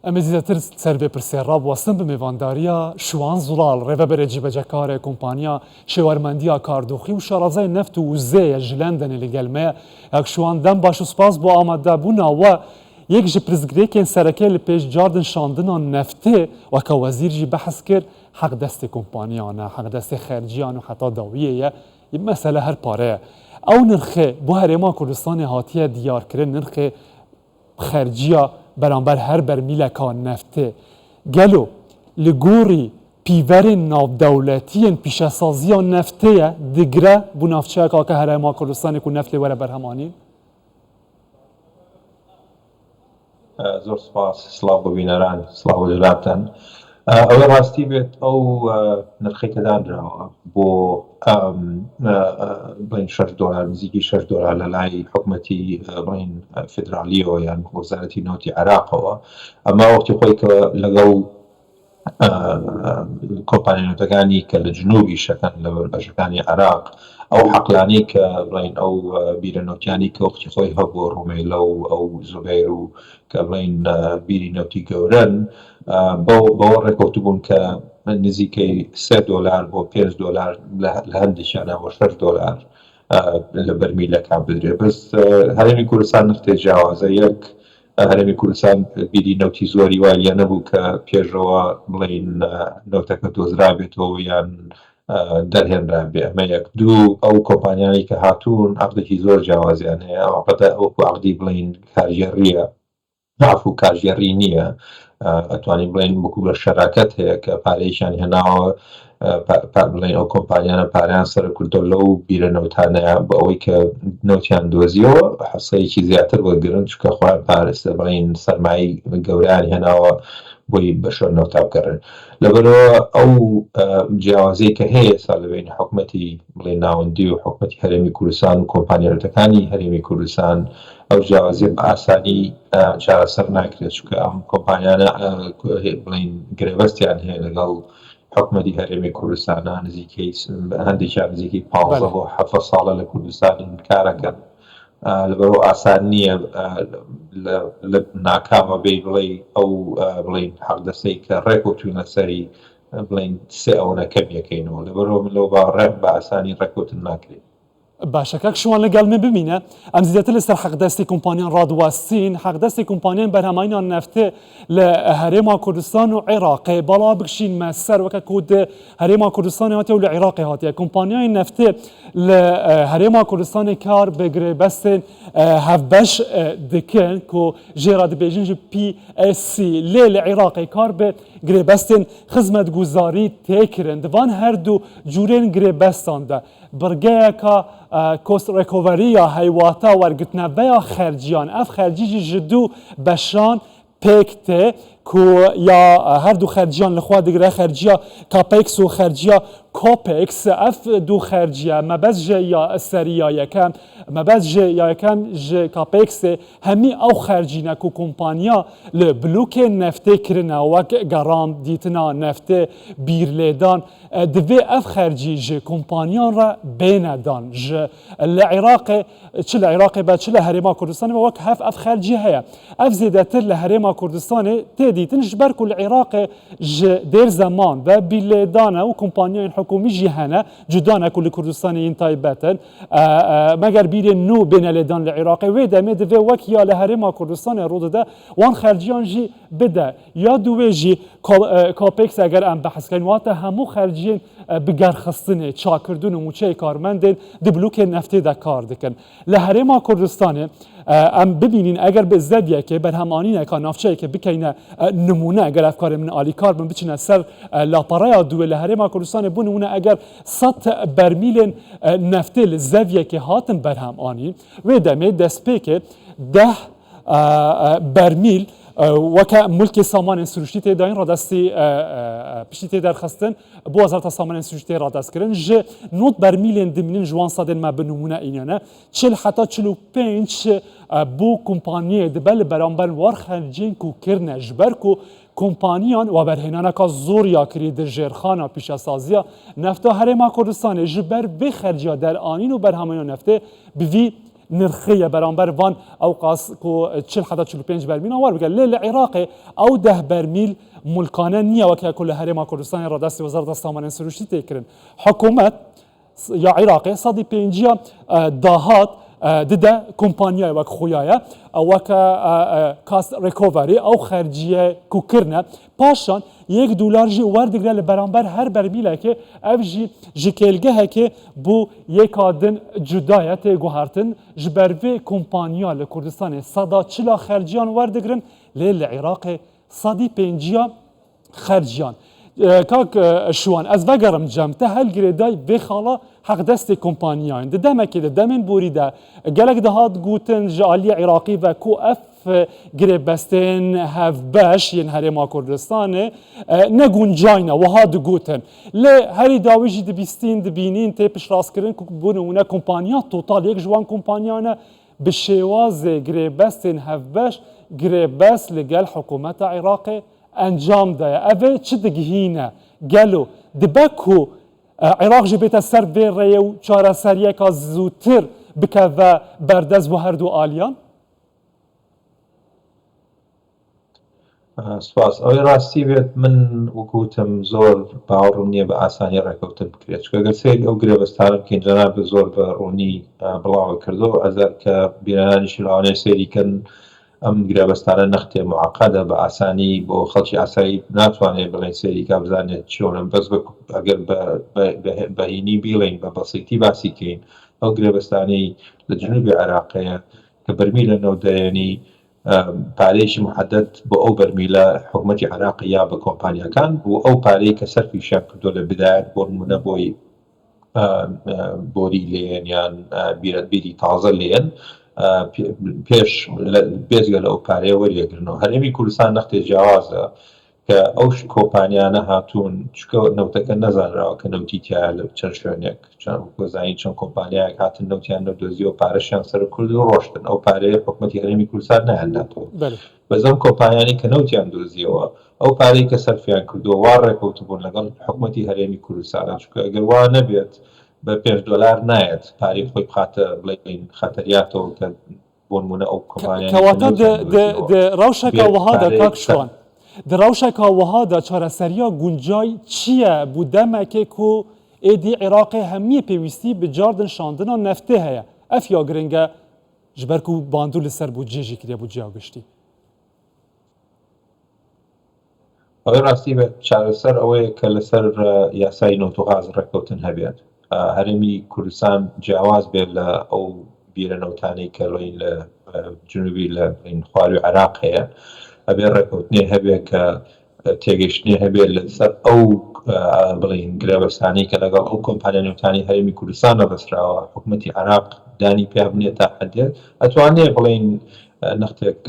امزیتر سر به پرسیراب واسم به میوانداریا شوان زلال ریوبر جیبجکار کمپانیا شوارمندیا کاردوخی و شارازای نفت و زی جلندن لگلمه یک شوان دم باش و سپاس با آمده بونا و یک جی پرزگریکین سرکه لپیش جاردن شاندنان نفته و که وزیر جی بحث کرد حق دست کمپانیانه حق دست خارجیان و حتی داویه یه مسئله هر پاره او نرخه بو هرما کردستان هاتیه دیار کرد نرخه خارجیا برانبر هر برمیل کان نفته گلو لگوری پیور ناو دولتی پیش سازی نفته دگره بو نافچه که هرما کردستان کو نفت وره برهمانی زۆر سپاس سڵاو بە بینەران سڵاو بە جەنابتان ئەوە ڕاستی بێت ئەو نرخی کە دانراوە بۆ بڵین $6 نزیکی $6 لە لای حکومەتی بڵین فدرالیەوە یان وەزارەتی نەوتی عێراقەوە ئەمە وەختی خۆی کە لەگەڵ کۆمپانیایەتەکانی کە لە جنوبی شەکەن لە بەشەکانی عێراق ئەو حەقلانەی کە بڵین ئەو بیرەنەوتیانی کە وەختی خۆی هەبوو ڕومێلە و ئەو زوبەیر و کە بڵین بیری نەوتی گەورەن بەوە ڕێکەوتبوون کە نزیکەی $3 بۆ $5 لە هەندێکیانە بۆ $6 لە بەرمیلەکە بدرێت بەس هەرێمی کوردستان نرخی جیاوازە یەک هەرێمی کوردستان بیری نەوتی زۆری وای لێ نەبوو کە پێشەوە بڵین نەوتەکە دۆزرابێتەوە یان دەرهێنرا بێ ئەمە یەک دوو ئەو کۆمپانیانی کە هاتوون عەقدێکی زۆر جیاوازیان هەیە ئەڵبەتە ئەوەکو عەقدی بڵین کارژێڕیە عفو کارژێڕی نییە ئەتوانین بڵین وەکو لە شەراکەت هەیە کە پارەیەکیان هێناوە بڵین ئەو کۆمپانیانە پاریان سەرکردەوە لەو بیرەنەوتانەیە بە ئەوەی کە نەوتیان دۆزیەوە حەسەیەکی زیاتر وەرگرن چونکە خۆیان پارێستە بڵین سەرمایی گەورەیان هێناوە بۆی بەشۆر نەوتا بگەڕن لەبەرەوە ئەو جیاوازەی کە هەیە ئێستا لەبین حکومەتی بڵێن ناوەندی و حکومەتی هەرێمی کوردستان و کۆمپانیایەتەکانی هەرێمی کوردستان ئەو جیاوازی بە ئاسانی چارەسەر ناکرێت چونکە ئەم کۆمپانیانە بڵین گرێبەستیان هەیە لەگەڵ حکومەتی هەرێمی کوردستانە نزیکەی هەندێکیان نزیکەی 15 بۆ 7 ساڵە لە کوردستان کارەکەن لەبەرەوە ئاسان نییە لە ناکامە بێ بڵێ ئەو بڵین حەقدەستەی کە ڕێکەوتوونە لەسەری بڵین سێ ئەوەنە کەمیەکەینەوە لەبەرەوە من لەو باوەڕێم بە ئاسانی ڕێکەوتن ناکرێت باشەکەک شوان لەگەڵ من ببینە ئەم زیاتر لەسەر حەقدەستی کۆمپانیان ڕادواستین حەقدەستی کۆمپانیان بەرهەماییان نەفتێ لە هەرێما کوردستان و عێراقێ بەڵا بکشینمە سەر وەکە کود هەرێما کوردستانی هاتیە و لە عێراقی هاتیە کۆمپانیای نەفتێ لە هەرێما کوردستانی کار بەگرێبەستێن هەفبەش دکن کۆ ژێرا دەبێژن ji PSC لێ لە عێراقی کار بێ گرێبەستێن خزمەتگوزاری تێکردن دەوان هەردوو جوورێن گرێبەستاندا برگەیەکە کۆست ڕێکۆڤەریە هەیواتە وەرگرتنەوەیە خەرجیان ئەف خەرجیجی ji دوو بەشان پێک تێ کو یا هەردوو خەرجیان لەخوا دەگرە خەرجیە کاپێکس و خەرجیە کۆپێکس ئەف دوو خەرجیە مەبەست ژێ یا سەریە یەکەم مەبەست ژێ یەکەم ژێ کاپێکسێ هەمی ئەو خەرجینە و کۆمپانیا لە بلوکێ نەفتێ کردنە وەک گەڕام دیتنا نەفتێ بیرلێدان دەبێ ئەف خەرجی ژێ کۆمپانیان ڕە بێنەدان ژە لە عێراقێ چ لە عێراقێ بە چ لە هەرێما کوردستانی وەک هەف ئەف خەرجی هەیە ئەف زێدەتر لە هەرێما کوردستانی تێدیتن ji ber ku li Iraqê ji dêr zeman ve bîlêdana û kompaniyên hikûmî jî hene cuda ne ku li Kurdistanê yên taybet in meger bîrên nû bêne lêdan li Iraqê wê demê divê wek ya li herêma Kurdistanê rû dide wan xerciyan jî bide ya duwê jî Capex eger em behskerin wate hemû xerciyên bigerxistinê çakirdin û mûçeyê karmendên di blûkên neftê de kar dikin li herêma Kurdistanê em bibînin eger bi zediyekê berhemanîneka navçeyekê bikeyne nimûne eger ev karê min alîkar bin biçine ser laparaya duwê li herêma Kurdistanê bû nimûne eger 100 bermîlên neftê li zeviyekê hatin berhemanîn wê demê destpêkê 10 bermîl وەکە مولکی سامانên سروشتî têdayîn radestî piştî tê derxistin bu wezareta samanên sروشتî radestkirin ji 9 bermîlên dimînin ji wan sedên me bi nimûne înene çil heta 45 bu kompaniyê dibe li beramber war xerciyên ku kirine ji ber ku kompaniyan ve berhênaneka zor ya kirî di jêrxana pîşesaziya nefta herêma Kurdistanê ji ber vê xerciya deranîn û berhemaya neftê bi vî نرخية برانبر وان أو قاس كو تشل حتى تشل بينج برميل أوار بقى ليه العراق أو 10 برميل ملكانة نية وكا كل هرم كردستان رادست وزارة السامانين سروشي تكرن حكومة يا عراقي صدي بينجيا داهات دده كومبانيا وك خويايا وك كاست ريكوفري او خارجيه کوکرنه پاشان $1 جی وردگره لبرانبر هر برمیله که اف جی کلگه که بو یک آدن جدایت گوهرتن جبروی کمپانیا لکردستان صدا چلا خارجیان وردگرن لیل عراق صدی پینجیا خارجیان کاک شوان از وگرم جمته هل گریدای به خالا حق دست کمپانیان ده دمکی ده دمین بوریده گلک دهات گوتن جالی عراقی و کو اف گریبستین هف باش ین هرما کردستانه نگون جاینا و هاد گوتن لی هری داویجی دبیستین دبینین تیپش راست کرن که بونه کمپانیا توتال یک جوان کمپانیانه به شواز گریبستین هف باش گریبست لگل حکومت عراقی انجام دایا اوه چه دگهینه گلو دبکو عراق جبیت سر به ریو چاره سریه که زودتر بکه و بردز و هر دو آلیان؟ سپاس ئەوەی ڕاستی بێت من وەکوتم زۆر باوەڕم نییە بە ئاسانی ڕێکەوتن بکرێت چکە گەر سەیری ئەو گرێبەستانم کەین جەناب زۆر بە ڕوونی بڵاوە کردو ئەزار کە بیرانانیشی لاوانەیە سەیریکەن ئەم گرێبەستانە نەختێ معقەدە بە ئاسانی بۆ خەڵکی ئاسایی ناتوانێت بڵێن سەیریکا بزانێت چۆنم بەس ئەگەر بەهینی بیڵین بە بەسیتی باسی کەین ئەو گرێبەستانەی لە جنوبی عێراقەیە کە بەرمی لەنەو دەیەنی پارەیەکی محدد بۆ ئەو بەرمیلە حکوومەتی عێراق یا بە کۆمپانیەکان بۆ ئەو پارەی کە سەرفیشیان کردو لە بدایەت بۆ نمونە بۆی بۆری لێن یان بیرەتبیری تازە لێن پێش بێزگە لە ئەو پارەیە وەریەگرنەوە هەرێمی کوردستان نەختێ جیاوازە کە ئەو کۆمپانیانە هاتوون چکە نەوتەکە نەزانراوە کە نەوتی تایە لە چەند شوێنێک گۆزانی چەند کۆمپانیایەک هاتن نەوتیان نەدۆزی و پارەشیان سەر کورد و ڕۆشتن ئەو پارەیە حکوومەتی هەرێمی کوردستان نەهێناتەوە بەزەم کۆمپانیانی کە نەوتیان دۆزیەوە ئەو پارەی کە سەرفیان کردووە وا ڕێکەوتبوون لەگەڵ حکوومەتی هەرێمی کوردستانە چکە ئەگەر وا نەبێت بە $5 نایەت پارەی خۆی بخاتە بڵێن خەتەریاتەوە کە بۆ نمونە ئەو کۆمپانیانی کەواتە ڕەوشەکە وەهادە کاک شوان دراوشەکە وەهادا چارەسەریە گونجای چییە بوو دەمەکێک و ئێدی عێراقی هەمیە پێویستی بجاردن شاندنا نەفتێ هەیە ئەف یا گرنگە ji ber ku bandû li ser bûcê jî kiriye bûceya giştî ئەوەی ڕاستی بێت چارەسەر ئەوەیە کە لەسەر یاسای نۆتۆغاز ڕێکەوتن هەبێت هەرێمی کوردستان جیاواز بێت لە ئەو بیرەنەوتانەی کە ڕۆی لە جنوبی لە خواروی عێراق هەیە ئەبێ ڕێکەوتنێ هەبێ کە تێگەشتنێ هەبێت لەسەر ئەو بڵین گرێبەستانەی کە لەگەڵ ئەو کۆمپانیا نێوتانی هەرێمی کوردستانە بەستراوە حکوومەتی عێراق دانی پێ بنێت تا حدێت ئەتوانێت بڵین نەختێک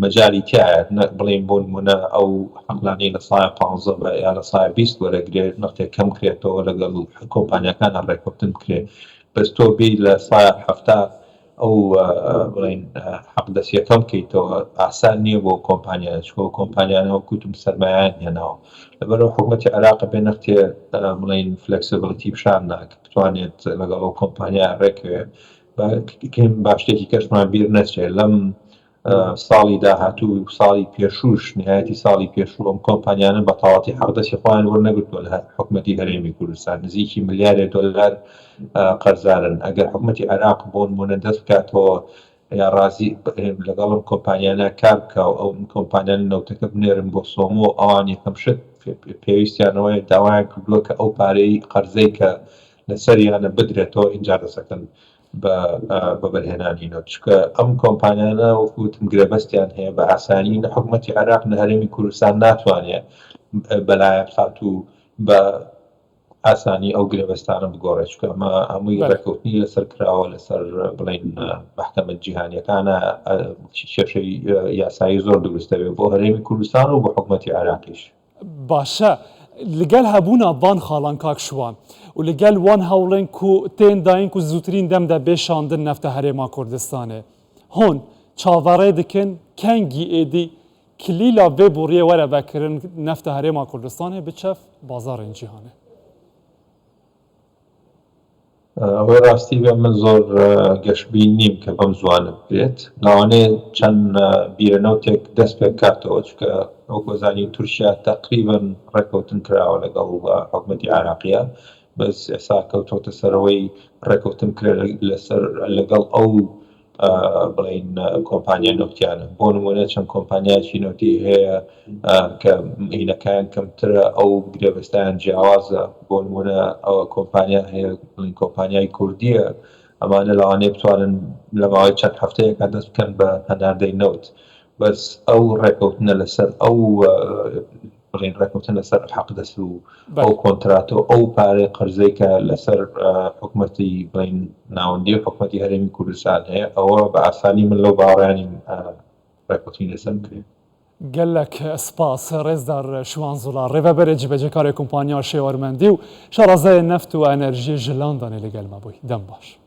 مەجای تایە بڵین بۆ نمونە ئەو حەقلانەی لە سایە 15 یا لە سایە 20 وەرەگرێت نەختێک کەم کرێتەوە لەگەڵ کۆمپانیەکانە ڕێکەوتن بکرێت بەس تۆ بێ لە سایە 70 ئەو بڵین حەق دەستیەکەم بکەیتەوە ئاسان نییە بۆ کۆمپانیان چکۆ کۆمپانیانەوە کوتم سەرمایان هێناوە لەبەرەوە حکوومەتی عێراق بێ نەختێ بڵین فلکسیبڵیتی پیشان ناکە بتوانێت لەگەڵ ئەو کۆمپانیا ڕێکوێ باشتێکی کەسمان بیر نەچێت لەم ساڵی داهاتوو ساڵی پێشوش نهایەتی ساڵی پێشوو ئەم کۆمپانیانە بە تەواوەتی حەقدەستی خۆیان وەرنەگرتووە لە حکوومەتی هەرێمی کوردستان نزیکی $1,000,000 قەرزارن ئەگەر حکوومەتی عێراق بۆ نمونە دەست بکاتەوە یا ڕازی لەگەڵم کۆمپانیانە کار بکە و ئەو کۆمپانیان نەوتەکە بنێرن بۆ سۆمۆ ئەوان یەکەم شت پێویستیانەوەی داوایان کردووە کە ئەو پارەی قەرزەی کە لەسەریانە بدرێتەوە ئینجا دەسەکەن بە بەرهێنانینەوە چکە ئەم کۆمپانیانە وەکوتم گرێبەستیان هەیە بە ئاسانی لە حکوومەتی عێراق لە هەرێمی کوردستان ناتوانێت بەلایەن خات و بە ئاسانی ئەو گرێبەستانە بگۆڕێت چکە ئەمە هەمووی ڕێکەوتنی لەسەر کراوە لەسەر بڵین محکەمە جیهانیەکانە کێشەی یاسایی زۆر دروستە بێت بۆ هەرێمی کوردستان و بۆ حکوومەتی عێراقیش باشە لەگەل هەبوونا بان خاڵان کاک شوان و لەگەل وان هەوڵێن کو تێن داین و زووترین دەمدا بێشاندن نەفتە هەرێما کوردستانێ هۆن چاوەڕێ دکن کەنگی ئێدی کلیلا بێ بوڕیە وەرە بەکردن نەفتە هەرێما کوردستانێ بچەف بازارên cîhanê ئەوەی ڕاستی بێ من زۆر گەشتبین نیم کە بەم زوانە بێت لەوانەیە چەند بیرەنەوتێک دەست پێ بکاتەوە چکە ئەو گۆزانی تورکیا تەقریبەن ڕێکەوتن کراوە لەگەڵ حکوومەتی عێراقیە بەس ئێستا کەوتۆتە سەرەوەی ڕێکەوتن کرێ لەسەر لەگەڵ ئەو بڵین کۆمپانیا نەوتیانە بۆ نمونە چەند کۆمپانیایکی نەوتی هەیە کە عینەکان کەمترە ئەو گرێبەستیان جیاوازە بۆ نمونە ئەوە کۆمپانیا هەیە بڵین کۆمپانیای کوردیە ئەمانە لەوانەیە بتوانن لە ماوەی چەند هەفتەیەکە دەست بکەن بە هەناردەی نەوت بەس ئەو ڕێکەوتنە لەسەر ئەو بڵین ڕێکەوتن لەسەر حەقدەست و ئەو کۆنتراتۆ ئەو پارەی قەرزەی کە لەسەر حکوومەتی بڵین ناوەندی حکوومەتی هەرێمی کوردستان هەیە ئەوە بە ئاسانی من لەو باوەڕیانی ڕێکەوتنی لەسەر کرێ gelek spas rêzdar Şiwanzula rêveberê cibecekarê kompanya Şêwarmendî û şarazayê neft û enerjiyê ji Landanê li gel me bûy. Dem baş.